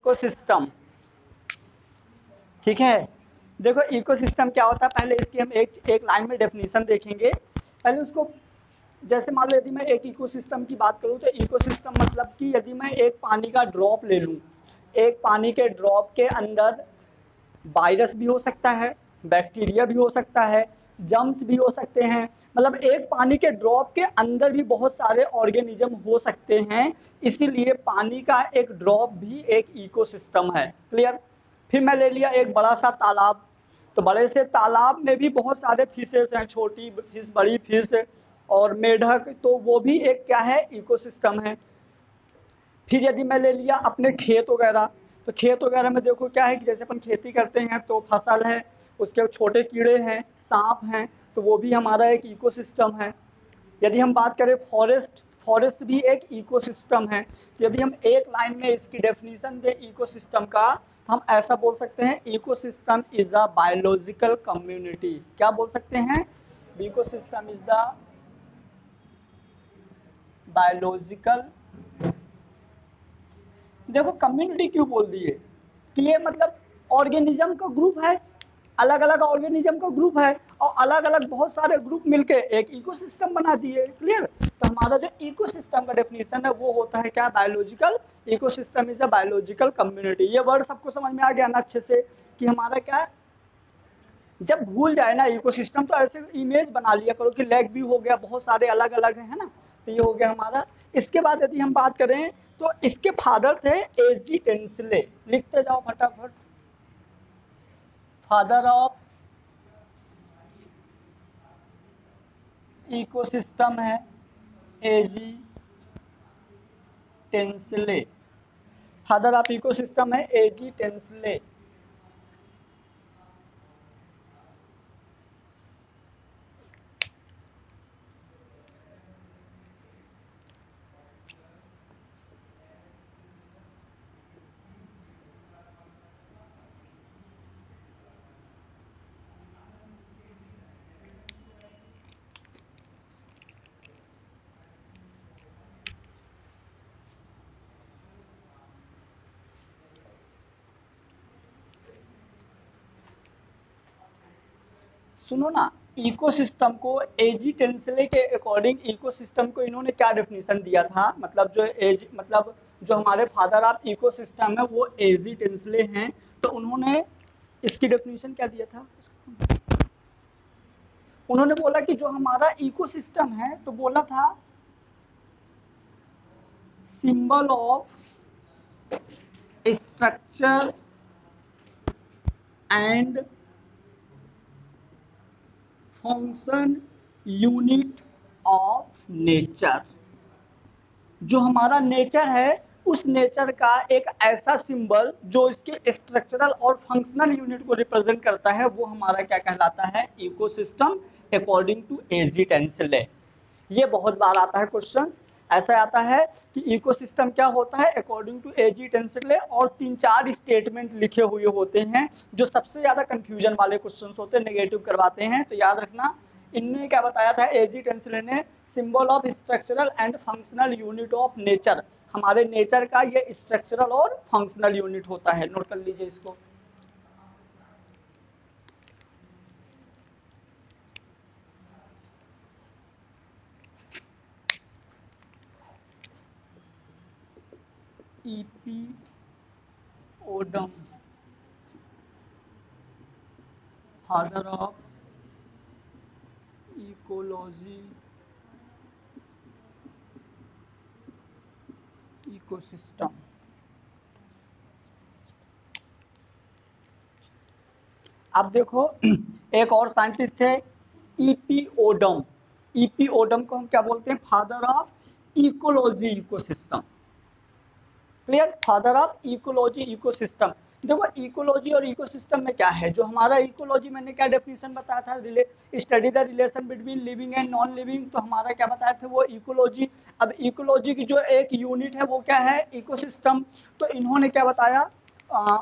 Ecosystem, ठीक है। देखो इकोसिस्टम क्या होता है, पहले इसकी हम एक लाइन में डेफिनेशन देखेंगे। पहले उसको, जैसे मान लो यदि मैं एक इकोसिस्टम की बात करूं तो इकोसिस्टम मतलब कि यदि मैं एक पानी का ड्रॉप ले लूं, एक पानी के ड्रॉप के अंदर वायरस भी हो सकता है, बैक्टीरिया भी हो सकता है, जर्म्स भी हो सकते हैं, मतलब एक पानी के ड्रॉप के अंदर भी बहुत सारे ऑर्गेनिज्म हो सकते हैं, इसीलिए पानी का एक ड्रॉप भी एक इकोसिस्टम है। क्लियर। फिर मैं ले लिया एक बड़ा सा तालाब, तो बड़े से तालाब में भी बहुत सारे फिशेस हैं, छोटी फिश, बड़ी फिश और मेढक, तो वो भी एक क्या है, इकोसिस्टम है। फिर यदि मैं ले लिया अपने खेत वगैरह, तो खेत वगैरह में देखो क्या है कि जैसे अपन खेती करते हैं तो फसल है, उसके छोटे कीड़े हैं, सांप हैं, तो वो भी हमारा एक इकोसिस्टम है। यदि हम बात करें फॉरेस्ट, फॉरेस्ट भी एक इकोसिस्टम है। तो यदि हम एक लाइन में इसकी डेफिनेशन दें इकोसिस्टम का, तो हम ऐसा बोल सकते हैं, ecosystem is a biological community. क्या बोल सकते हैं, इकोसिस्टम इज द बायोलॉजिकल, देखो कम्युनिटी क्यों बोल दिए कि ये मतलब ऑर्गेनिज्म का ग्रुप है, अलग अलग ऑर्गेनिज्म का ग्रुप है, और अलग अलग बहुत सारे ग्रुप मिलके एक इकोसिस्टम बना दिए। क्लियर। तो हमारा जो इकोसिस्टम का डेफिनेशन है वो होता है क्या, biological. Ecosystem is a biological community. ये वर्ड सबको समझ में आ गया ना अच्छे से कि हमारा क्या, जब भूल जाए ना इकोसिस्टम तो ऐसे इमेज बना लिया करो कि लेग भी हो गया, बहुत सारे अलग अलग है ना, तो ये हो गया हमारा। इसके बाद यदि हम बात करें तो इसके फादर थे एजी टेंसले, लिखते जाओ फटाफट। फादर ऑफ इकोसिस्टम है एजी टेंसले, फादर ऑफ इकोसिस्टम है एजी टेंसले। सुनो ना, इकोसिस्टम को एजी टेंसले के अकॉर्डिंग इकोसिस्टम को इन्होंने क्या डेफिनेशन दिया था, मतलब जो एज मतलब जो हमारे फादर ऑफ इकोसिस्टम है वो एजी टेंसले हैं, तो उन्होंने इसकी डेफिनेशन क्या दिया था, उन्होंने बोला कि जो हमारा इकोसिस्टम है तो बोला था symbol of structure and function unit of nature. जो हमारा नेचर है उस नेचर का एक ऐसा सिंबल जो इसके स्ट्रक्चरल और फंक्शनल यूनिट को रिप्रेजेंट करता है, वो हमारा क्या कहलाता है, ecosystem according to A G Tansley. ये बहुत बार आता है क्वेश्चंस, ऐसा आता है कि इकोसिस्टम क्या होता है अकॉर्डिंग टू एजी टेंसले, और 3-4 स्टेटमेंट लिखे हुए होते हैं जो सबसे ज़्यादा कंफ्यूजन वाले क्वेश्चंस होते हैं, नेगेटिव करवाते हैं। तो याद रखना, इनने क्या बताया था एजी टेंसले ने, symbol of structural and functional unit of nature, हमारे नेचर का ये स्ट्रक्चरल और फंक्शनल यूनिट होता है। नोट कर लीजिए इसको। इपिओडम, फादर ऑफ इकोलॉजी, इकोसिस्टम। अब देखो एक और साइंटिस्ट थे इपिओडम, इपिओडम को हम क्या बोलते हैं, father of ecology ecosystem. Clear, father of ecology ecosystem. देखो इकोलॉजी और इकोसिस्टम में क्या है, जो हमारा इकोलॉजी मैंने क्या डेफिनेशन बताया था, study the relation between living and non living, तो हमारा क्या बताया था वो इकोलॉजी। अब इकोलॉजी की जो एक यूनिट है वो क्या है, इकोसिस्टम। तो इन्होंने क्या बताया,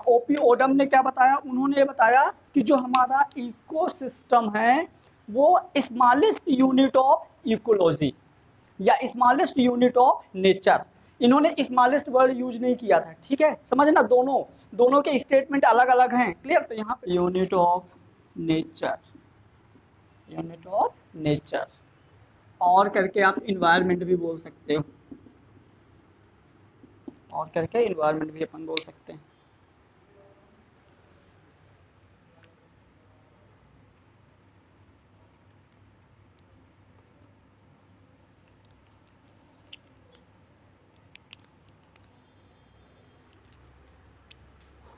ओपी ओडम ने क्या बताया, उन्होंने ये बताया कि जो हमारा इकोसिस्टम है वो स्मॉलेस्ट यूनिट ऑफ इकोलॉजी या स्मॉलेस्ट यूनिट ऑफ नेचर, इन्होंने स्मॉलेस्ट वर्ड यूज नहीं किया था, ठीक है, समझना, दोनों दोनों के स्टेटमेंट अलग अलग हैं, क्लियर। तो यहाँ पे unit of nature, unit of nature, और करके आप इन्वायरमेंट भी बोल सकते हो, और करके इन्वायरमेंट भी अपन बोल सकते हैं।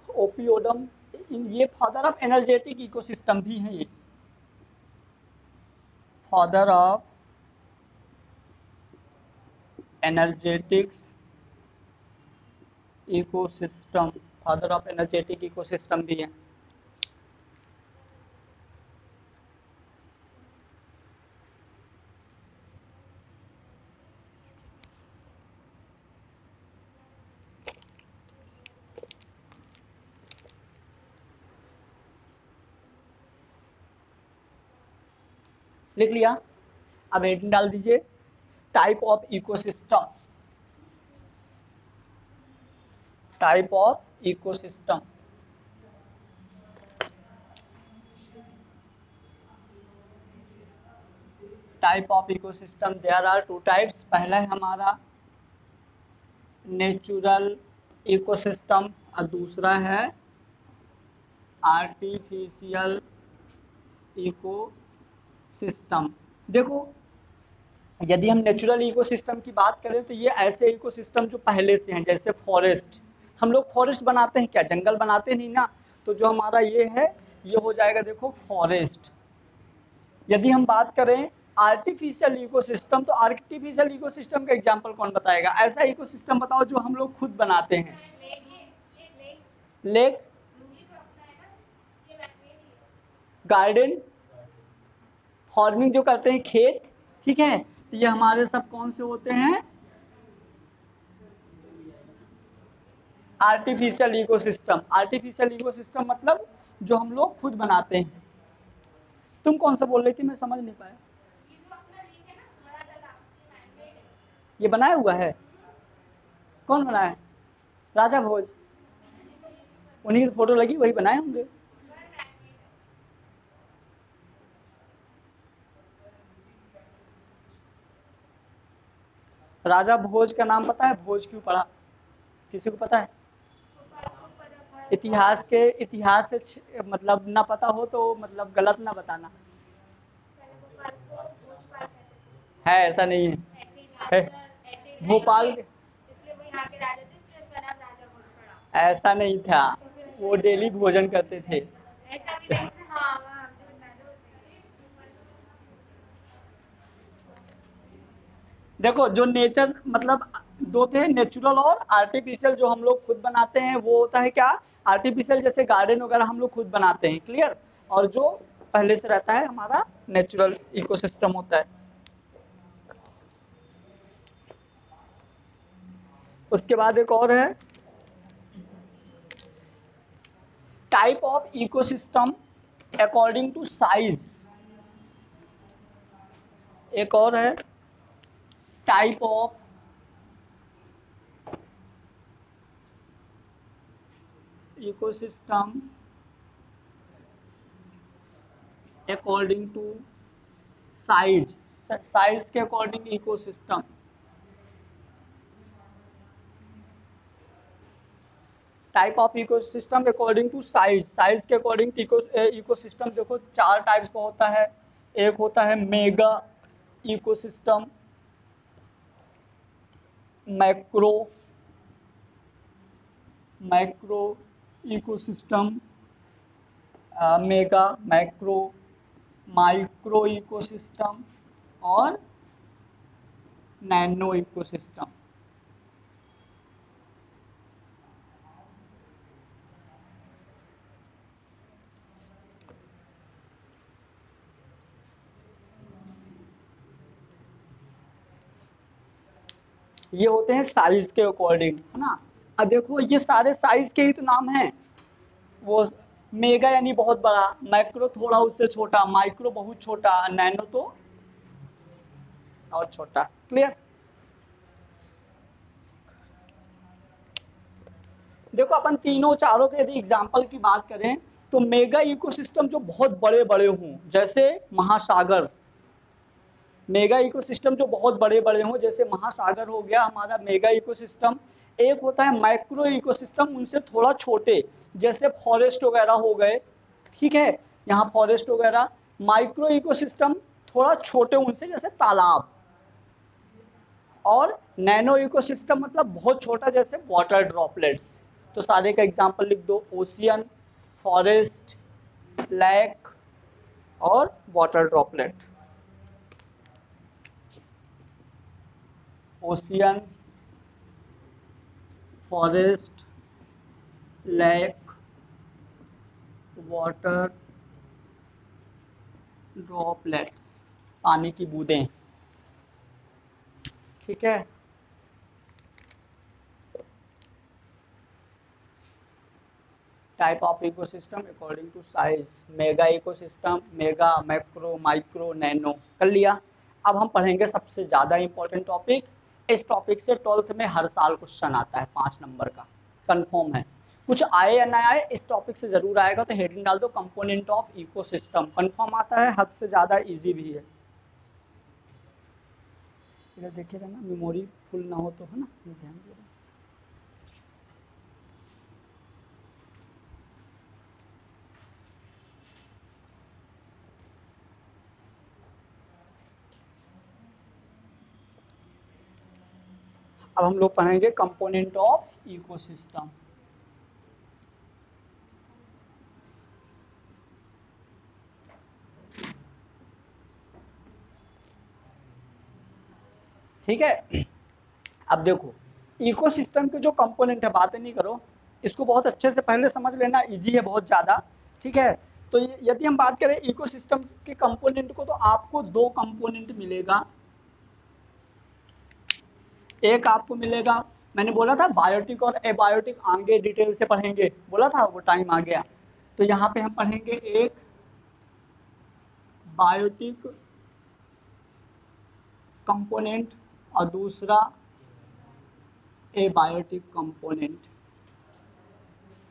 ओपियोडम, ये फादर ऑफ एनर्जेटिक इकोसिस्टम भी है, ये father of energetics ecosystem, father of energetic ecosystem भी है। लिख लिया, अब हेडिंग डाल दीजिए, type of ecosystem, type of ecosystem. Type of ecosystem, there are two types. पहला है हमारा नेचुरल इकोसिस्टम और दूसरा है आर्टिफिशियल इकोसिस्टम। देखो, यदि हम नेचुरल इकोसिस्टम की बात करें तो ये ऐसे इकोसिस्टम जो पहले से हैं, जैसे फॉरेस्ट, हम लोग फॉरेस्ट बनाते हैं क्या, जंगल बनाते नहीं ना, तो जो हमारा ये है ये हो जाएगा देखो फॉरेस्ट। यदि हम बात करें आर्टिफिशियल इकोसिस्टम, तो आर्टिफिशियल इकोसिस्टम का एग्जांपल कौन बताएगा, ऐसा इकोसिस्टम बताओ जो हम लोग खुद बनाते हैं। लेक, गार्डन, फार्मिंग जो करते हैं खेत, ठीक है, तो ये हमारे सब कौन से होते हैं, आर्टिफिशियल इकोसिस्टम। आर्टिफिशियल इकोसिस्टम मतलब जो हम लोग खुद बनाते हैं। तुम कौन सा बोल रही थी, मैं समझ नहीं पाया। ये बनाया हुआ है, कौन बनाया है, राजा भोज, उन्हीं की फोटो लगी, वही बनाए होंगे। राजा भोज का नाम पता है, भोज क्यों पड़ा, किसी को पता है? इतिहास से मतलब ना पता हो तो मतलब गलत ना बताना है, ऐसा नहीं है, भोपाल, ऐसा नहीं था, वो डेली भोजन करते थे। देखो, जो नेचर मतलब दो थे, नेचुरल और आर्टिफिशियल। जो हम लोग खुद बनाते हैं वो होता है क्या, आर्टिफिशियल, जैसे गार्डन वगैरह हम लोग खुद बनाते हैं, क्लियर। और जो पहले से रहता है हमारा नेचुरल इकोसिस्टम होता है। उसके बाद एक और है type of ecosystem according to size. एक और है type of ecosystem according to size, size के according ecosystem. Type of ecosystem according to size, size के अकॉर्डिंग इकोसिस्टम देखो चार टाइप्स का होता है। एक होता है mega ecosystem, macro, macro ecosystem, mega, macro, micro ecosystem और नैनो इकोसिस्टम। ये होते हैं साइज के अकॉर्डिंग, है ना। अब देखो ये सारे साइज के ही तो नाम हैं। वो मेगा यानी बहुत बड़ा, मैक्रो थोड़ा उससे छोटा, माइक्रो बहुत छोटा, नैनो तो और छोटा, क्लियर। देखो अपन तीनों चारों के यदि एग्जाम्पल की बात करें तो मेगा इकोसिस्टम जो बहुत बड़े बड़े हों, जैसे महासागर, मेगा इकोसिस्टम जो बहुत बड़े बड़े हों जैसे महासागर हो गया हमारा मेगा इकोसिस्टम। एक होता है माइक्रो इकोसिस्टम, उनसे थोड़ा छोटे, जैसे फॉरेस्ट वगैरह हो गए, ठीक है, यहाँ फॉरेस्ट वगैरह। माइक्रो इकोसिस्टम थोड़ा छोटे उनसे, जैसे तालाब। और नैनो इकोसिस्टम मतलब बहुत छोटा, जैसे वाटर ड्रॉपलेट्स। तो सारे का एग्जांपल लिख दो, ओशियन, फॉरेस्ट, लेक और water droplet. Ocean, forest, lake, water droplets, पानी की बूंदें, ठीक है। Type of ecosystem according to size, mega ecosystem, mega, macro, micro, nano, कर लिया। अब हम पढ़ेंगे सबसे ज़्यादा इंपॉर्टेंट टॉपिक। इस टॉपिक से 12th में हर साल क्वेश्चन आता है 5 नंबर का, कंफर्म है। कुछ आए या ना आए, इस टॉपिक से ज़रूर आएगा, तो हेडिंग डाल दो कंपोनेंट ऑफ इकोसिस्टम। कंफर्म आता है, हद से ज़्यादा इजी भी है। इधर देखिएगा ना, मेमोरी फुल ना हो तो, है ना, ये ध्यान दो। अब हम लोग पढ़ेंगे कंपोनेंट ऑफ इकोसिस्टम। ठीक है, अब देखो इकोसिस्टम के जो कंपोनेंट है, बातें नहीं करो, इसको बहुत अच्छे से पहले समझ लेना, इजी है बहुत ज़्यादा, ठीक है। तो यदि हम बात करें इकोसिस्टम के कंपोनेंट को, तो आपको दो कंपोनेंट मिलेगा। एक आपको मिलेगा, मैंने बोला था बायोटिक और एबायोटिक आगे डिटेल से पढ़ेंगे, बोला था, वो टाइम आ गया। तो यहाँ पे हम पढ़ेंगे एक बायोटिक कंपोनेंट और दूसरा एबायोटिक कंपोनेंट।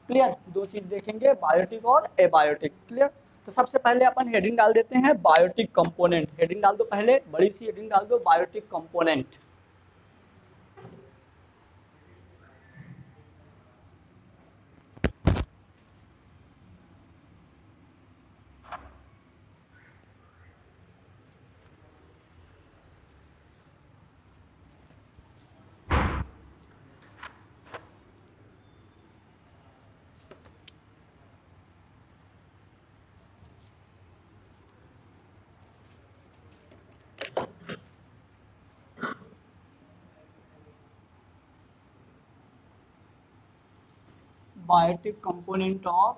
क्लियर, दो चीज देखेंगे, बायोटिक और एबायोटिक। क्लियर, तो सबसे पहले अपन हेडिंग डाल देते हैं बायोटिक कंपोनेंट। हेडिंग डाल दो, पहले बड़ी सी हेडिंग डाल दो, biotic component. Biotic component of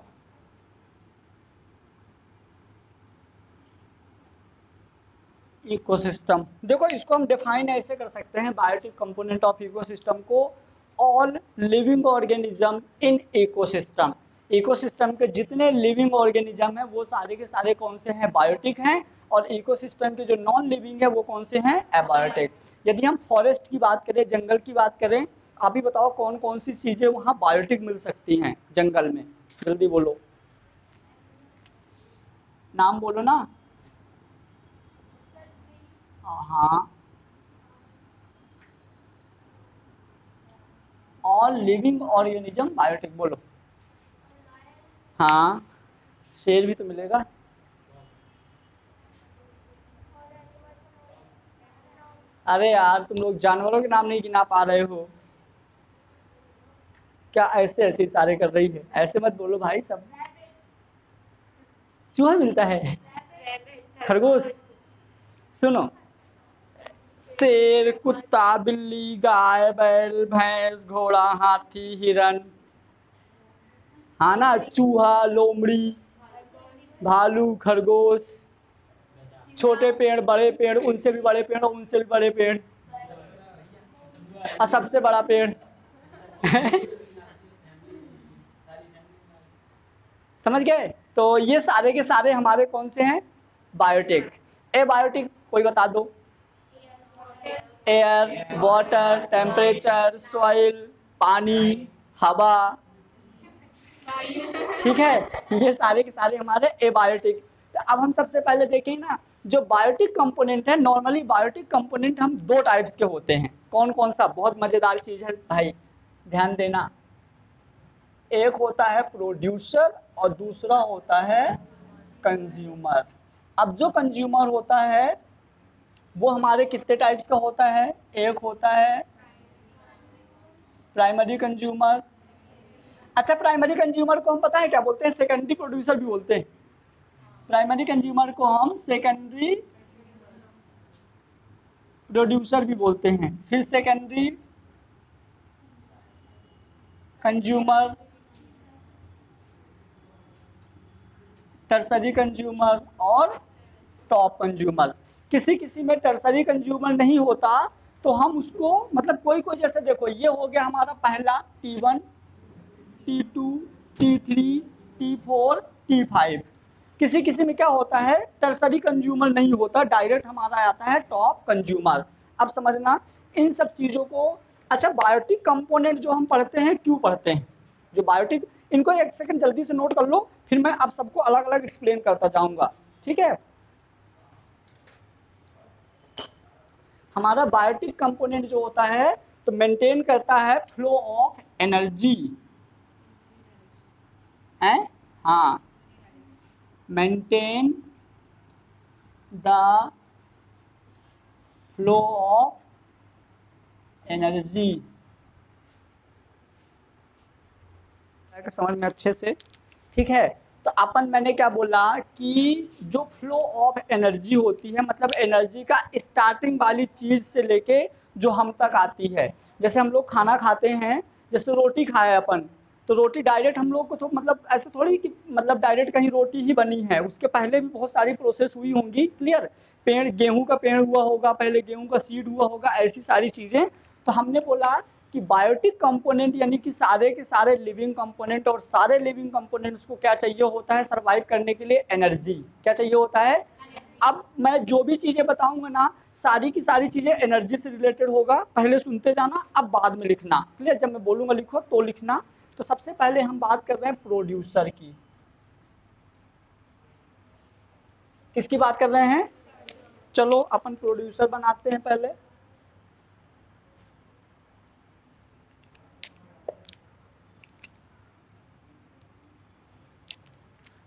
ecosystem. देखो इसको हम डिफाइन ऐसे कर सकते हैं, बायोटिक कंपोनेंट ऑफ इकोसिस्टम को, all living organism in ecosystem. Ecosystem के जितने लिविंग ऑर्गेनिज्म हैं वो सारे के सारे कौन से हैं, बायोटिक हैं। और इकोसिस्टम के जो नॉन लिविंग है वो कौन से हैं, एबायोटिक। यदि हम फॉरेस्ट की बात करें, जंगल की बात करें, आप ही बताओ कौन कौन सी चीज़ें वहाँ बायोटिक मिल सकती हैं जंगल में, जल्दी बोलो, नाम बोलो ना। हाँ, ऑल लिविंग ऑर्गेनिज्म बायोटिक, बोलो। हाँ, शेर भी तो मिलेगा। अरे यार, तुम लोग जानवरों के नाम नहीं गिना पा रहे हो क्या? ऐसे ऐसे इशारे कर रही है, ऐसे मत बोलो भाई। सब चूहा मिलता है, खरगोश। सुनो, शेर, कुत्ता, बिल्ली, गाय, बैल, भैंस, घोड़ा, हाथी, हिरन, हाँ ना, चूहा, लोमड़ी, भालू, खरगोश, छोटे पेड़, बड़े पेड़, उनसे भी बड़े पेड़, उनसे भी बड़े पेड़, और सबसे बड़ा पेड़। समझ गए? तो ये सारे के सारे हमारे कौन से हैं, बायोटिक। एबायोटिक कोई बता दो। एयर, वाटर, टेम्परेचर, सॉइल, पानी, हवा, ठीक है, ये सारे के सारे हमारे एबायोटिक। तो अब हम सबसे पहले देखें ना, जो बायोटिक कंपोनेंट है, नॉर्मली बायोटिक कंपोनेंट हम दो टाइप्स के होते हैं। कौन कौन सा? बहुत मजेदार चीज है भाई, ध्यान देना। एक होता है प्रोड्यूसर और दूसरा होता है कंज्यूमर। अब जो कंज्यूमर होता है वो हमारे कितने टाइप्स का होता है? एक होता है प्राइमरी कंज्यूमर। अच्छा, प्राइमरी कंज्यूमर को हम पता है क्या बोलते हैं? सेकेंडरी प्रोड्यूसर भी बोलते हैं। प्राइमरी कंज्यूमर को हम सेकेंडरी प्रोड्यूसर भी बोलते हैं। फिर सेकेंडरी कंज्यूमर, टर्सरी कंज्यूमर और टॉप कंज्यूमर। किसी किसी में टर्सरी कंज्यूमर नहीं होता तो हम उसको मतलब कोई कोई, जैसे देखो ये हो गया हमारा पहला T1, T2, T3, T4, T5। किसी किसी में क्या होता है, टर्सरी कंज्यूमर नहीं होता, डायरेक्ट हमारा आता है टॉप कंज्यूमर। अब समझना इन सब चीज़ों को। अच्छा, बायोटिक कंपोनेंट जो हम पढ़ते हैं क्यों पढ़ते हैं? जो बायोटिक, इनको एक सेकंड जल्दी से नोट कर लो, फिर मैं आप सबको अलग अलग एक्सप्लेन करता जाऊंगा। ठीक है, हमारा बायोटिक कंपोनेंट जो होता है तो मेंटेन करता है फ्लो ऑफ एनर्जी है। हाँ, maintain the flow of energy. समझ में अच्छे से? ठीक है, तो अपन मैंने क्या बोला कि जो फ्लो ऑफ एनर्जी होती है, मतलब एनर्जी का स्टार्टिंग वाली चीज़ से लेके जो हम तक आती है। जैसे हम लोग खाना खाते हैं, जैसे रोटी खाए अपन, तो रोटी डायरेक्ट हम लोग को तो मतलब ऐसे थोड़ी कि मतलब डायरेक्ट कहीं रोटी ही बनी है, उसके पहले भी बहुत सारी प्रोसेस हुई होंगी। क्लियर? पेड़, गेहूं का पेड़ हुआ होगा, पहले गेहूं का सीड हुआ होगा, ऐसी सारी चीज़ें। तो हमने बोला कि बायोटिक कंपोनेंट यानी कि सारे के सारे लिविंग कंपोनेंट, और सारे लिविंग कंपोनेंट्स को क्या चाहिए होता है सर्वाइव करने के लिए? एनर्जी। क्या चाहिए होता है? अब मैं जो भी चीज़ें बताऊंगा ना, सारी की सारी चीज़ें एनर्जी से रिलेटेड होगा। पहले सुनते जाना, अब बाद में लिखना। क्लियर? जब मैं बोलूंगा लिखो तो लिखना। तो सबसे पहले हम बात कर रहे हैं प्रोड्यूसर की। किसकी बात कर रहे हैं? चलो अपन प्रोड्यूसर बनाते हैं पहले।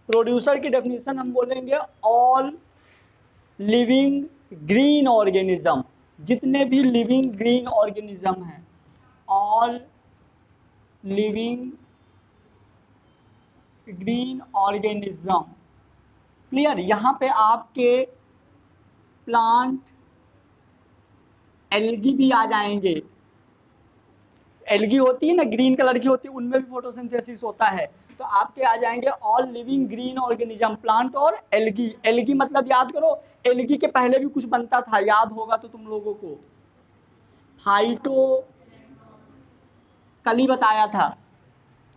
प्रोड्यूसर की डेफिनेशन हम बोलेंगे ऑल लिविंग ग्रीन ऑर्गेनिज्म। जितने भी लिविंग ग्रीन ऑर्गेनिज्म हैं, all living green organism. Clear? यहाँ पे आपके प्लांट एल्गी भी आ जाएंगे। एल्गी होती है ना, ग्रीन कलर की होती है, उनमें भी फोटोसिंथेसिस होता है। तो आपके आ जाएंगे all living green organism, plant और एल्गी। एल्गी मतलब याद करो, एल्गी के पहले भी कुछ बनता था, याद होगा तो तुम लोगों को। फाइटो, कल ही बताया था,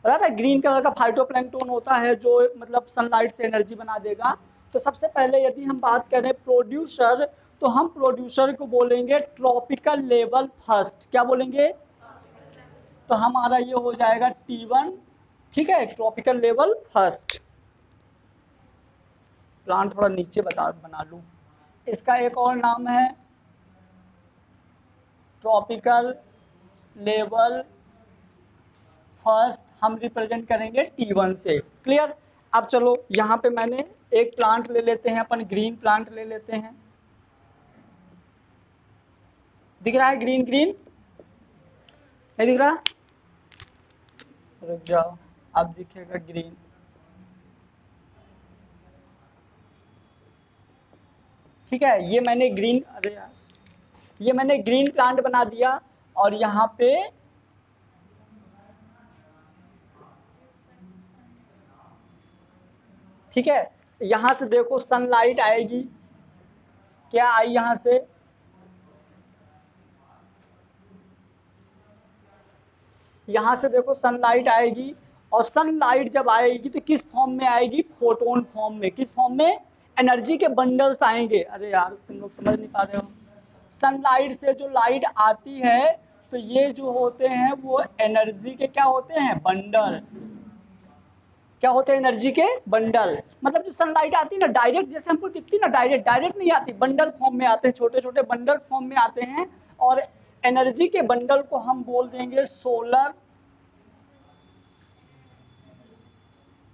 पता था ग्रीन कलर का फाइटोप्लैंक्टन होता है जो मतलब सनलाइट से एनर्जी बना देगा। तो सबसे पहले यदि हम बात करें प्रोड्यूसर, तो हम प्रोड्यूसर को बोलेंगे ट्रॉपिकल लेवल फर्स्ट। क्या बोलेंगे? तो हमारा ये हो जाएगा T1। ठीक है, ट्रॉपिकल लेवल फर्स्ट। प्लांट थोड़ा नीचे बना लूँ। इसका एक और नाम है ट्रॉपिकल लेवल फर्स्ट, हम रिप्रेजेंट करेंगे T1 से। क्लियर? अब चलो यहाँ पे मैंने एक प्लांट ले लेते हैं, अपन ग्रीन प्लांट ले लेते हैं। दिख रहा है ग्रीन ग्रीन? नहीं दिख रहा? रुक जाओ, अब दिखेगा ग्रीन। ठीक है, ये मैंने ग्रीन, अरे यार, ये मैंने ग्रीन प्लांट बना दिया। और यहाँ पे ठीक है, यहाँ से देखो सनलाइट आएगी। क्या आई यहाँ से? यहाँ से देखो सनलाइट आएगी। और सनलाइट जब आएगी तो किस फॉर्म में आएगी? फोटोन फॉर्म में। किस फॉर्म में? एनर्जी के बंडल्स आएंगे। अरे यार तुम लोग समझ नहीं पा रहे हो। सनलाइट से जो लाइट आती है तो ये जो होते हैं वो एनर्जी के क्या होते हैं? बंडल। क्या होते हैं एनर्जी के बंडल। मतलब जो सनलाइट आती है ना डायरेक्ट, जैसे हमको दिखती ना डायरेक्ट नहीं आती, बंडल फॉर्म में आते हैं, छोटे छोटे बंडल्स फॉर्म में आते हैं। और एनर्जी के बंडल को हम बोल देंगे सोलर,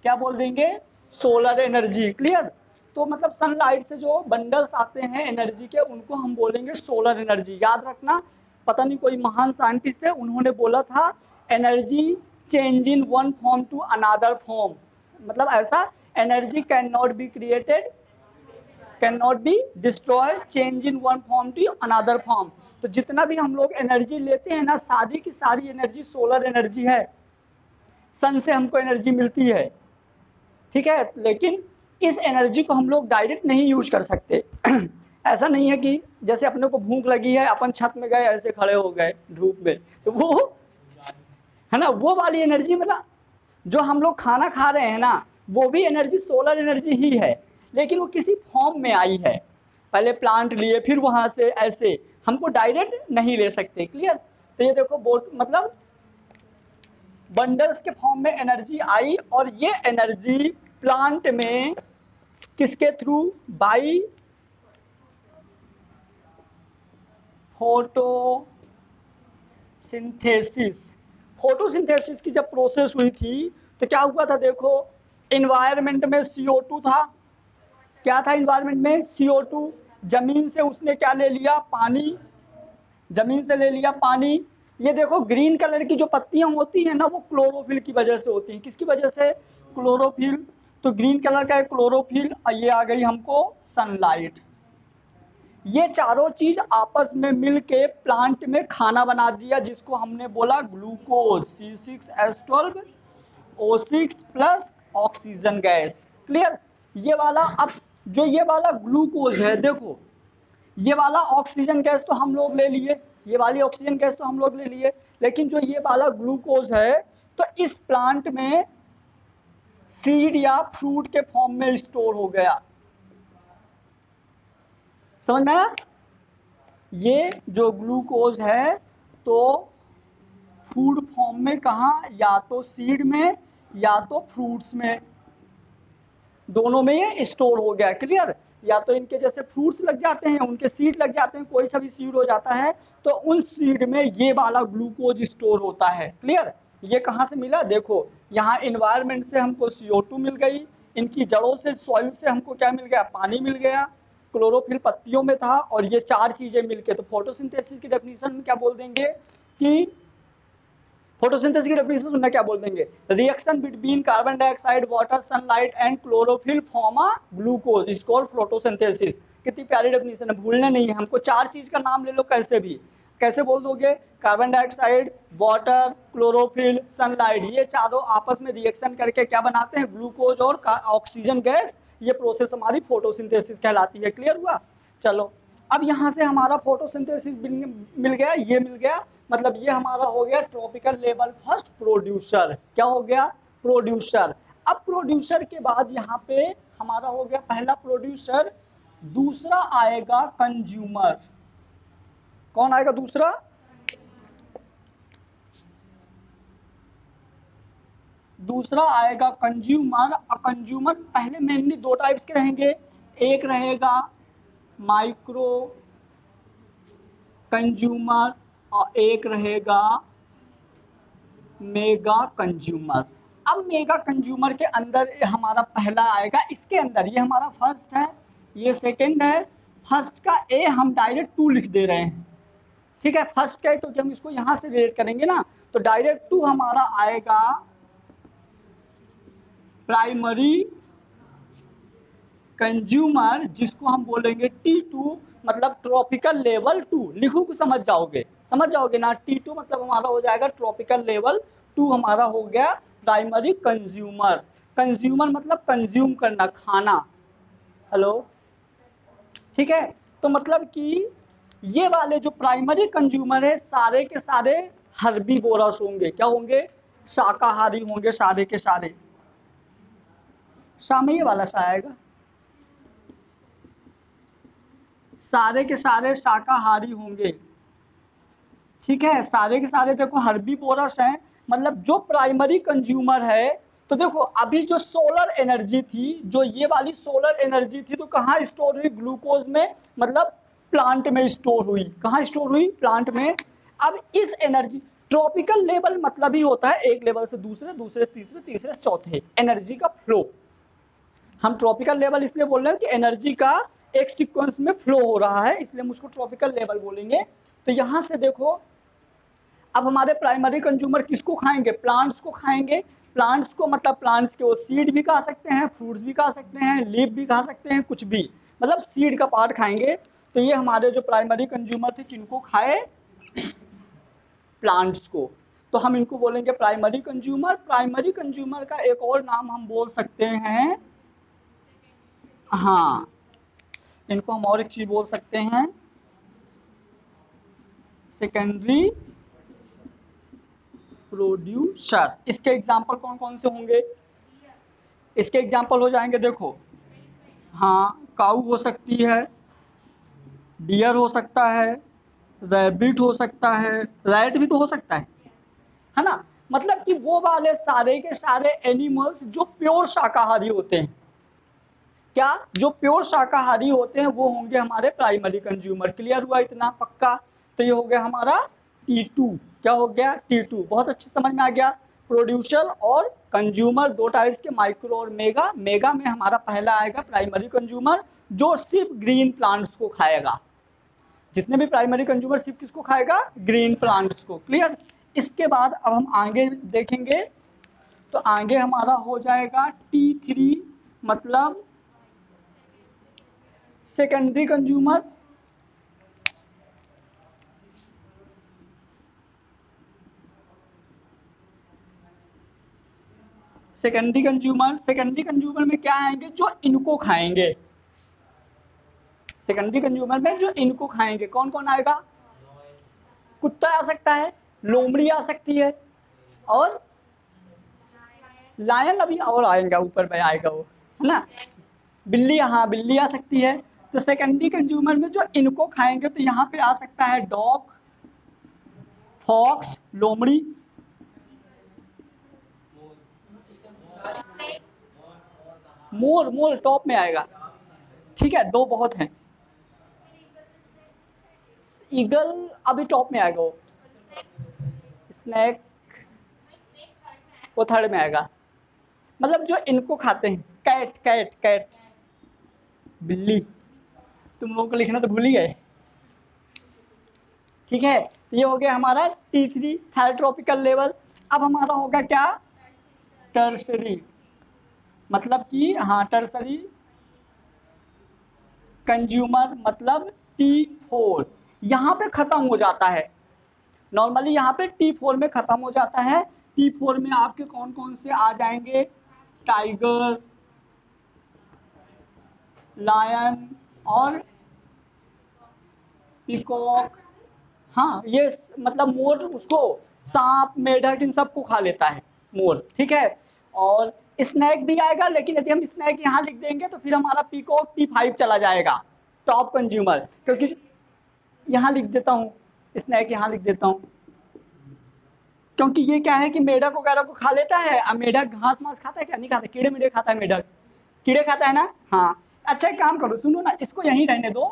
क्या बोल देंगे, सोलर एनर्जी। क्लियर। तो मतलब सनलाइट से जो बंडल्स आते हैं एनर्जी के, उनको हम बोलेंगे सोलर एनर्जी। याद रखना, पता नहीं कोई महान साइंटिस्ट है, उन्होंने बोला था energy change in one form to another form. मतलब ऐसा, energy can not be created, can not be destroy, change in one form to another form. तो जितना भी हम लोग एनर्जी लेते हैं ना, सारी की सारी एनर्जी सोलर एनर्जी है। सन से हमको एनर्जी मिलती है, ठीक है, लेकिन इस एनर्जी को हम लोग डायरेक्ट नहीं यूज कर सकते। ऐसा नहीं है कि जैसे अपने को भूख लगी है, अपन छत में गए, ऐसे खड़े हो गए धूप में, तो वो है ना, वो वाली एनर्जी, मतलब जो हम लोग खाना खा रहे हैं ना, वो भी एनर्जी सोलर एनर्जी ही है, लेकिन वो किसी फॉर्म में आई है। पहले प्लांट लिए, फिर वहाँ से ऐसे, हमको डायरेक्ट नहीं ले सकते। क्लियर। तो ये देखो बोट, मतलब बंडल्स के फॉर्म में एनर्जी आई, और ये एनर्जी प्लांट में किसके थ्रू, बाई फोटोसिंथेसिस। फोटोसिंथेसिस की जब प्रोसेस हुई थी तो क्या हुआ था, देखो इन्वायरमेंट में CO2 था। क्या था इन्वायरमेंट में, CO2। जमीन से उसने क्या ले लिया, पानी, जमीन से ले लिया पानी। ये देखो ग्रीन कलर की जो पत्तियां होती हैं ना, वो क्लोरोफिल की वजह से होती हैं। किसकी वजह से, क्लोरोफिल। तो ग्रीन कलर का है क्लोरोफिल, और ये आ गई हमको सनलाइट। ये चारों चीज आपस में मिल के प्लांट में खाना बना दिया, जिसको हमने बोला glucose, C6H12O6 plus oxygen gas. Clear. ये वाला, अब जो ये वाला ग्लूकोज है, देखो ये वाला ऑक्सीजन गैस तो हम लोग ले लिए, ये वाली ऑक्सीजन गैस तो हम लोग ले लिए, लेकिन जो ये वाला ग्लूकोज है, तो इस प्लांट में सीड या फ्रूट के फॉर्म में स्टोर हो गया। समझ में आया। ये जो ग्लूकोज है तो फूड फॉर्म में, कहाँ, या तो सीड में या तो फ्रूट्स में, दोनों में ये स्टोर हो गया। क्लियर। या तो इनके जैसे फ्रूट्स लग जाते हैं, उनके सीड लग जाते हैं, कोई सा भी सीड हो जाता है, तो उन सीड में ये वाला ग्लूकोज स्टोर होता है। क्लियर। ये कहाँ से मिला, देखो यहाँ इन्वायरमेंट से हमको CO2 मिल गई, इनकी जड़ों से, सॉइल से हमको क्या मिल गया, पानी मिल गया, क्लोरोफिल पत्तियों में था, और ये चार चीजें मिलके, तो फोटोसिंथेसिस की डेफिनेशन में क्या बोल देंगे कि, फोटोसिंथेसिस की डेफिनेशन सुनना, क्या बोल देंगे, reaction between carbon dioxide, water, sunlight and chlorophyll form a glucose is called photosynthesis. कितनी प्यारी डेफिनेशन है, भूलना नहीं है हमको। चार चीज का नाम ले लो, कैसे भी, कैसे बोल दोगे, carbon dioxide, water, chlorophyll, sunlight, ये चारों आपस में रिएक्शन करके क्या बनाते हैं, ग्लूकोज और ऑक्सीजन गैस। ये प्रोसेस हमारी फोटोसिंथेसिस कहलाती है। क्लियर हुआ। चलो, अब यहाँ से हमारा फोटोसिंथेसिस मिल गया, ये मिल गया, मतलब ये हमारा हो गया ट्रॉपिकल लेवल फर्स्ट प्रोड्यूसर। क्या हो गया, प्रोड्यूसर। अब प्रोड्यूसर के बाद यहाँ पे हमारा हो गया पहला प्रोड्यूसर, दूसरा आएगा कंज्यूमर। कौन आएगा दूसरा, दूसरा आएगा कंज्यूमर। कंज्यूमर पहले मेनली दो टाइप्स के रहेंगे, एक रहेगा माइक्रो कंज्यूमर और एक रहेगा मेगा कंज्यूमर। अब मेगा कंज्यूमर के अंदर हमारा पहला आएगा, इसके अंदर ये हमारा फर्स्ट है, ये सेकंड है। फर्स्ट का ए हम डायरेक्ट 2 लिख दे रहे हैं, ठीक है, फर्स्ट का है, तो हम इसको यहाँ से रिलेट करेंगे ना, तो डायरेक्ट 2 हमारा आएगा प्राइमरी कंज्यूमर, जिसको हम बोलेंगे T2, मतलब ट्रॉपिकल लेवल 2। लिखो को समझ जाओगे ना। T2 मतलब हमारा हो जाएगा ट्रॉपिकल लेवल 2, हमारा हो गया प्राइमरी कंज्यूमर। कंज्यूमर मतलब कंज्यूम करना, खाना। हेलो, ठीक है। तो मतलब कि ये वाले जो प्राइमरी कंज्यूमर है, सारे के सारे हर्बीवोरस होंगे। क्या होंगे, शाकाहारी होंगे, सारे के सारे। सामने ये वाला सा आएगा, सारे के सारे शाकाहारी होंगे, ठीक है, सारे के सारे देखो हर्बीवोरस हैं। मतलब जो प्राइमरी कंज्यूमर है, तो देखो अभी जो सोलर एनर्जी थी, जो ये वाली सोलर एनर्जी थी, तो कहाँ स्टोर हुई? ग्लूकोज में, मतलब प्लांट में स्टोर हुई। कहाँ स्टोर हुई? प्लांट में। अब इस एनर्जी, ट्रॉपिकल लेवल मतलब ही होता है एक लेवल से दूसरे, दूसरे से तीसरे, तीसरे से चौथे, एनर्जी का फ्लो। हम ट्रॉपिकल लेवल इसलिए बोल रहे हैं कि एनर्जी का एक सीक्वेंस में फ्लो हो रहा है, इसलिए हम उसको ट्रॉपिकल लेवल बोलेंगे। तो यहाँ से देखो, अब हमारे प्राइमरी कंज्यूमर किसको खाएंगे? प्लांट्स को खाएंगे। प्लांट्स को मतलब प्लांट्स के वो सीड भी खा सकते हैं, फ्रूट्स भी खा सकते हैं, लीफ भी खा सकते हैं, कुछ भी, मतलब सीड का पार्ट खाएंगे। तो ये हमारे जो प्राइमरी कंज्यूमर थे, किनको खाए? प्लांट्स को। तो हम इनको बोलेंगे प्राइमरी कंज्यूमर। प्राइमरी कंज्यूमर का एक और नाम हम बोल सकते हैं, हाँ, इनको हम और एक चीज बोल सकते हैं, सेकेंडरी प्रोड्यूसर। इसके एग्जाम्पल कौन कौन से होंगे? इसके एग्जाम्पल हो जाएंगे, देखो, हाँ, काऊ हो सकती है, डियर हो सकता है, रैबिट हो सकता है, रैट भी तो हो सकता है ना? मतलब कि वो वाले सारे के सारे एनिमल्स जो प्योर शाकाहारी होते हैं। क्या? जो प्योर शाकाहारी होते हैं वो होंगे हमारे प्राइमरी कंज्यूमर। क्लियर हुआ इतना? पक्का? तो ये हो गया हमारा T2। क्या हो गया? T2। बहुत अच्छे समझ में आ गया। प्रोड्यूसर और कंज्यूमर दो टाइप्स के, माइक्रो और मेगा। मेगा में हमारा पहला आएगा प्राइमरी कंज्यूमर, जो सिर्फ ग्रीन प्लांट्स को खाएगा। जितने भी प्राइमरी कंज्यूमर सिर्फ किसको खाएगा? ग्रीन प्लांट्स को। क्लियर? इसके बाद अब हम आगे देखेंगे, तो आगे हमारा हो जाएगा T3, मतलब secondary consumer. Secondary consumer, secondary consumer में क्या आएंगे? जो इनको खाएंगे। सेकेंडरी कंज्यूमर में जो इनको खाएंगे, कौन कौन आएगा? कुत्ता आ सकता है, लोमड़ी आ सकती है, और लायन अभी और आएगा, ऊपर में आएगा वो, है ना? बिल्ली, हाँ, बिल्ली आ सकती है। तो सेकेंडरी कंज्यूमर में जो इनको खाएंगे, तो यहाँ पे आ सकता है डॉग, फॉक्स, लोमड़ी, मोर। मोर टॉप में आएगा। ठीक है, दो बहुत हैं। ईगल अभी टॉप में आएगा वो। स्नैक वो थर्ड में आएगा। मतलब जो इनको खाते हैं, कैट, कैट, कैट, बिल्ली। तुम लोगों को लिखना तो भूल ही गए। ठीक है, तो ये हो गया हमारा T3, थर्ड ट्रॉपिकल लेवल। अब हमारा होगा क्या? टर्सरी, मतलब कि, हाँ, टर्सरी कंज्यूमर, मतलब T4। यहाँ पे खत्म हो जाता है। नॉर्मली यहाँ पे T4 में खत्म हो जाता है। T4 में आपके कौन कौन से आ जाएंगे? टाइगर, लायन और पीकॉक। हाँ, ये मतलब मोर उसको, सांप, मेढक, इन सबको खा लेता है मोर। ठीक है, और स्नैक भी आएगा, लेकिन यदि हम स्नैक यहाँ लिख देंगे तो फिर हमारा पीकॉक T5 चला जाएगा, टॉप कंज्यूमर। क्योंकि यहाँ लिख देता हूँ, स्नैक यहाँ लिख देता हूँ, क्योंकि ये क्या है कि मेढक वगैरह को खा लेता है। अब मेढक घास मास खाता है क्या? नहीं खाता, कीड़े मीड़े खाता है मेढक, कीड़े खाता है ना? हाँ। अच्छा, एक काम करो, सुनो ना, इसको यहीं रहने दो,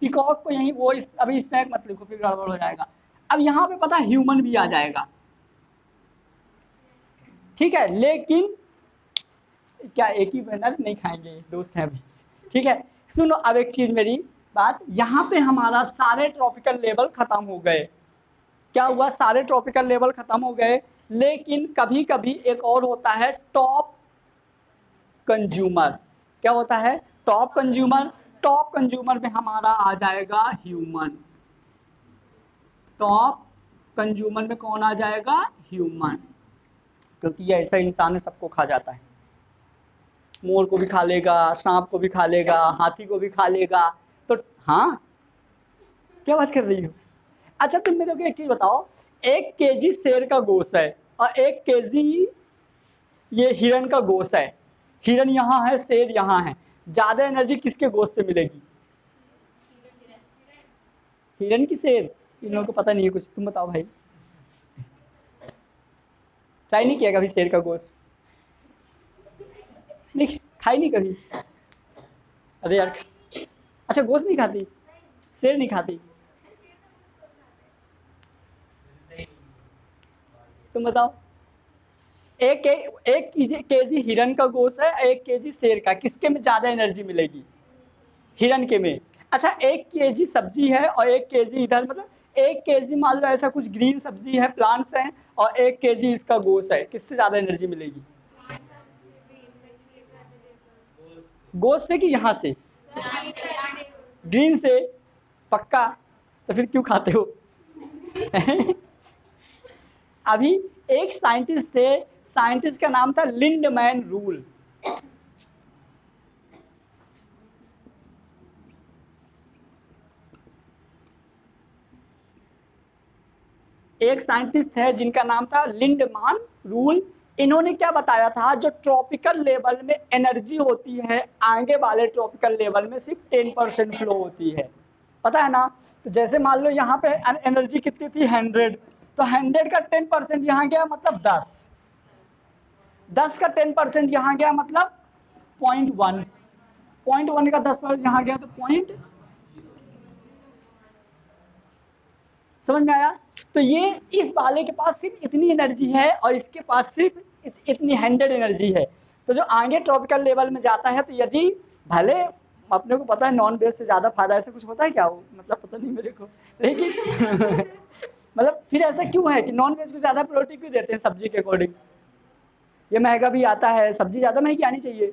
पीकॉक को यहीं, वो अभी स्नैक मत लिखो, फिर गड़बड़ हो जाएगा। अब यहाँ पे पता, ह्यूमन भी आ जाएगा। ठीक है, लेकिन क्या एक ही बनर नहीं खाएंगे, दोस्त हैं अभी। ठीक है, सुनो, अब एक चीज मेरी बात, यहाँ पे हमारा सारे ट्रॉपिकल लेवल खत्म हो गए। क्या हुआ? सारे ट्रॉपिकल लेवल खत्म हो गए, लेकिन कभी कभी एक और होता है, टॉप कंज्यूमर। क्या होता है? Top consumer. टॉप कंज्यूमर में हमारा आ जाएगा ह्यूमन। टॉप कंज्यूमर में कौन आ जाएगा? ह्यूमन। क्योंकि ये ऐसा इंसान है, सबको खा जाता है। मोर को भी खा लेगा, सांप को भी खा लेगा, हाथी को भी खा लेगा। तो हाँ, क्या बात कर रही हो? अच्छा, तुम मेरे को एक चीज बताओ, 1 kg शेर का गोश्त है और 1 kg ये हिरन का गोश्त है। हिरन यहाँ है, शेर यहाँ है, ज्यादा एनर्जी किसके गोश्त से मिलेगी? हिरन की, शेर? इन लोगों को पता नहीं है कुछ, तुम बताओ भाई। ट्राई नहीं किया कभी शेर का गोश्त? खाई नहीं कभी? अरे यार, अच्छा गोश्त नहीं खाती, शेर नहीं खाती, तुम बताओ। एक केजी हिरन का गोश्त है, 1 केजी शेर का, किसके में ज्यादा एनर्जी मिलेगी? हिरन के में। अच्छा 1 केजी सब्जी है और 1 केजी इधर, मतलब 1 केजी मान लो ऐसा कुछ ग्रीन सब्जी है, प्लांट्स हैं, और 1 केजी इसका गोश्त है, किससे ज्यादा एनर्जी मिलेगी? गोश्त से कि यहाँ से? ग्रीन से। पक्का? तो फिर क्यों खाते हो? अभी एक साइंटिस्ट थे, साइंटिस्ट का नाम था लिंडमैन रूल। एक साइंटिस्ट है जिनका नाम था लिंडमान रूल। इन्होंने क्या बताया था, जो ट्रॉपिकल लेवल में एनर्जी होती है, आगे वाले ट्रॉपिकल लेवल में सिर्फ 10% फ्लो होती है, पता है ना? तो जैसे मान लो यहाँ पे एनर्जी कितनी थी, 100, तो 100 का 10% यहाँ गया मतलब 10, 10 का 10% यहाँ गया मतलब 0.1, 0.1 का 10% यहाँ गया तो पॉइंट, समझ में आया? तो ये इस वाले के पास सिर्फ इतनी एनर्जी है और इसके पास सिर्फ इतनी 100 एनर्जी है। तो जो आगे ट्रॉपिकल लेवल में जाता है, तो यदि भले अपने को पता है नॉन वेज से ज़्यादा फायदा, ऐसा कुछ होता है क्या? वो मतलब पता नहीं मेरे को, लेकिन मतलब फिर ऐसा क्यों है कि नॉन वेज को ज़्यादा प्रायोरिटी क्यों देते हैं सब्जी के अकॉर्डिंग? ये महंगा भी आता है, सब्जी ज़्यादा महंगी आनी चाहिए।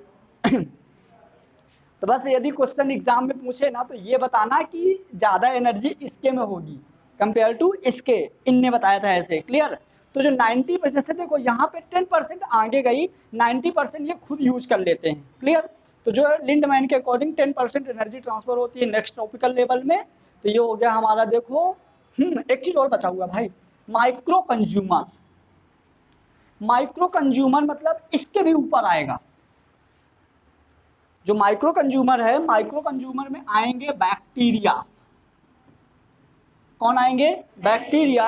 तो बस यदि क्वेश्चन एग्जाम में पूछे ना, तो ये बताना कि ज़्यादा एनर्जी इसके में होगी कंपेयर टू इसके, इनने बताया था ऐसे, क्लियर? तो जो 90%, जैसे देखो यहाँ पे 10% आगे गई, 90% ये खुद यूज कर लेते हैं, क्लियर? तो जो लिंडमैन के अकॉर्डिंग 10% एनर्जी ट्रांसफर होती है नेक्स्ट ट्रॉपिकल लेवल में। तो ये हो गया हमारा, देखो एक चीज और बचा हुआ भाई, माइक्रो कंज्यूमर। माइक्रो कंज्यूमर मतलब इसके भी ऊपर आएगा। जो माइक्रो कंज्यूमर है, माइक्रो कंज्यूमर में आएंगे बैक्टीरिया। कौन आएंगे? बैक्टीरिया।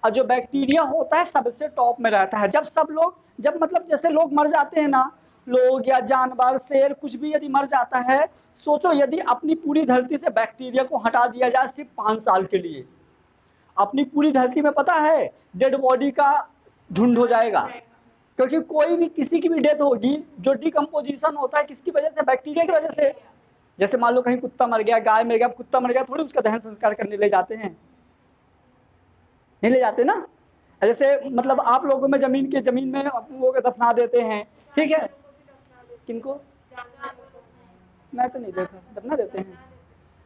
और जो बैक्टीरिया होता है सबसे टॉप में रहता है। जब सब लोग, जब मतलब जैसे लोग मर जाते हैं ना, लोग या जानवर, शेर, कुछ भी यदि मर जाता है, सोचो यदि अपनी पूरी धरती से बैक्टीरिया को हटा दिया जाए सिर्फ 5 साल के लिए, अपनी पूरी धरती में पता है डेड बॉडी का झुंड हो जाएगा। क्योंकि कोई भी, किसी की भी डेथ होगी, जो डिकम्पोजिशन होता है किसकी वजह से? बैक्टीरिया की वजह से। जैसे मान लो कहीं कुत्ता मर गया, गाय मर गया, कुत्ता मर गया, थोड़ी उसका दहन संस्कार करने ले जाते हैं, नहीं ले जाते ना। जैसे मतलब आप लोगों में जमीन में वो दफना देते हैं, ठीक है? किनको? मैं तो नहीं देखा, दफना देते हैं,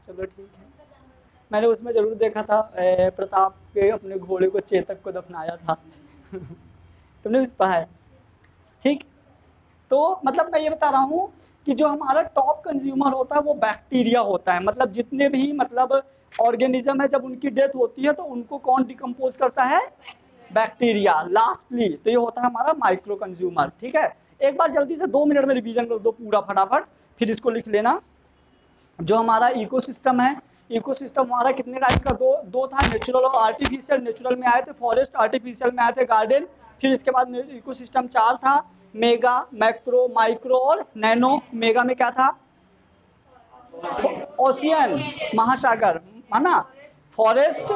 चलो ठीक है। मैंने उसमें जरूर देखा था, प्रताप के अपने घोड़े को, चेतक को दफनाया था। तुमने भी पढ़ा है? ठीक। तो मतलब मैं ये बता रहा हूँ कि जो हमारा टॉप कंज्यूमर होता है वो बैक्टीरिया होता है। मतलब जितने भी मतलब ऑर्गेनिज्म है, जब उनकी डेथ होती है तो उनको कौन डिकम्पोज करता है? Bacteria lastly. तो ये होता है हमारा माइक्रो कंज्यूमर, ठीक है? एक बार जल्दी से 2 मिनट में रिवीजन कर दो पूरा फटाफट, फिर इसको लिख लेना। जो हमारा इकोसिस्टम है, इकोसिस्टम हमारा कितने टाइप का? दो था, नेचुरल और आर्टिफिशियल। नेचुरल में आए थे फॉरेस्ट, आर्टिफिशियल में आए थे गार्डन। फिर इसके बाद इकोसिस्टम 4 था, मेगा, मैक्रो, माइक्रो और नैनो। मेगा में क्या था? ओशियन, महासागर, है ना? फॉरेस्ट,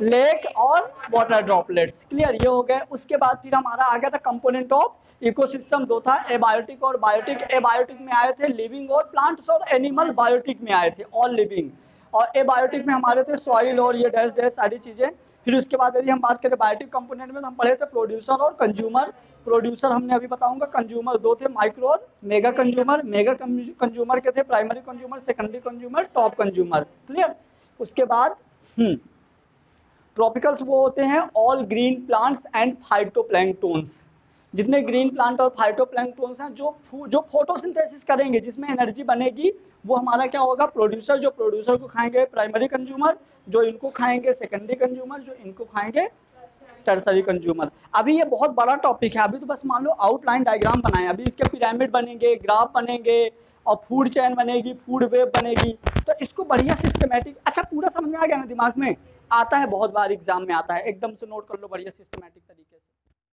लेक और वाटर ड्रॉपलेट्स, क्लियर? ये हो गए। उसके बाद फिर हमारा आ गया था कंपोनेंट ऑफ इकोसिस्टम, 2 था, एबायोटिक और बायोटिक। एबायोटिक में आए थे लिविंग और प्लांट्स और एनिमल। बायोटिक में आए थे ऑल लिविंग। और एबायोटिक में हमारे थे सॉइल और ये डैश डैश सारी चीज़ें। फिर उसके बाद यदि हम बात करें बायोटिक कंपोनेंट में, तो हम पढ़े थे प्रोड्यूसर और कंज्यूमर। प्रोड्यूसर हमने अभी बताऊंगा। कंज्यूमर 2 थे, माइक्रो और मेगा कंज्यूमर। मेगा कंज्यूमर के थे primary consumer, secondary consumer, top consumer, clear? उसके बाद ट्रॉपिकल्स वो होते हैं ऑल ग्रीन प्लांट्स एंड फाइटोप्लैंक्टोन्स। जितने ग्रीन प्लांट और फाइटोप्लैंक्टोन्स हैं, जो फोटोसिंथेसिस करेंगे, जिसमें एनर्जी बनेगी, वो हमारा क्या होगा? प्रोड्यूसर। जो प्रोड्यूसर को खाएंगे प्राइमरी कंज्यूमर, जो इनको खाएंगे सेकेंडरी कंज्यूमर, जो इनको खाएंगे टर्सरी कंज्यूमर। अभी ये बहुत बड़ा टॉपिक है, अभी तो बस मान लो आउटलाइन डायग्राम बनाए, अभी इसके पिरामिड बनेंगे, ग्राफ बनेंगे और फूड चेन बनेगी, फूड वेब बनेगी। तो इसको बढ़िया सिस्टमेटिक, अच्छा पूरा समझ में आ गया ना? दिमाग में आता है, बहुत बार एग्जाम में आता है, एकदम से नोट कर लो बढ़िया सिस्टमेटिक।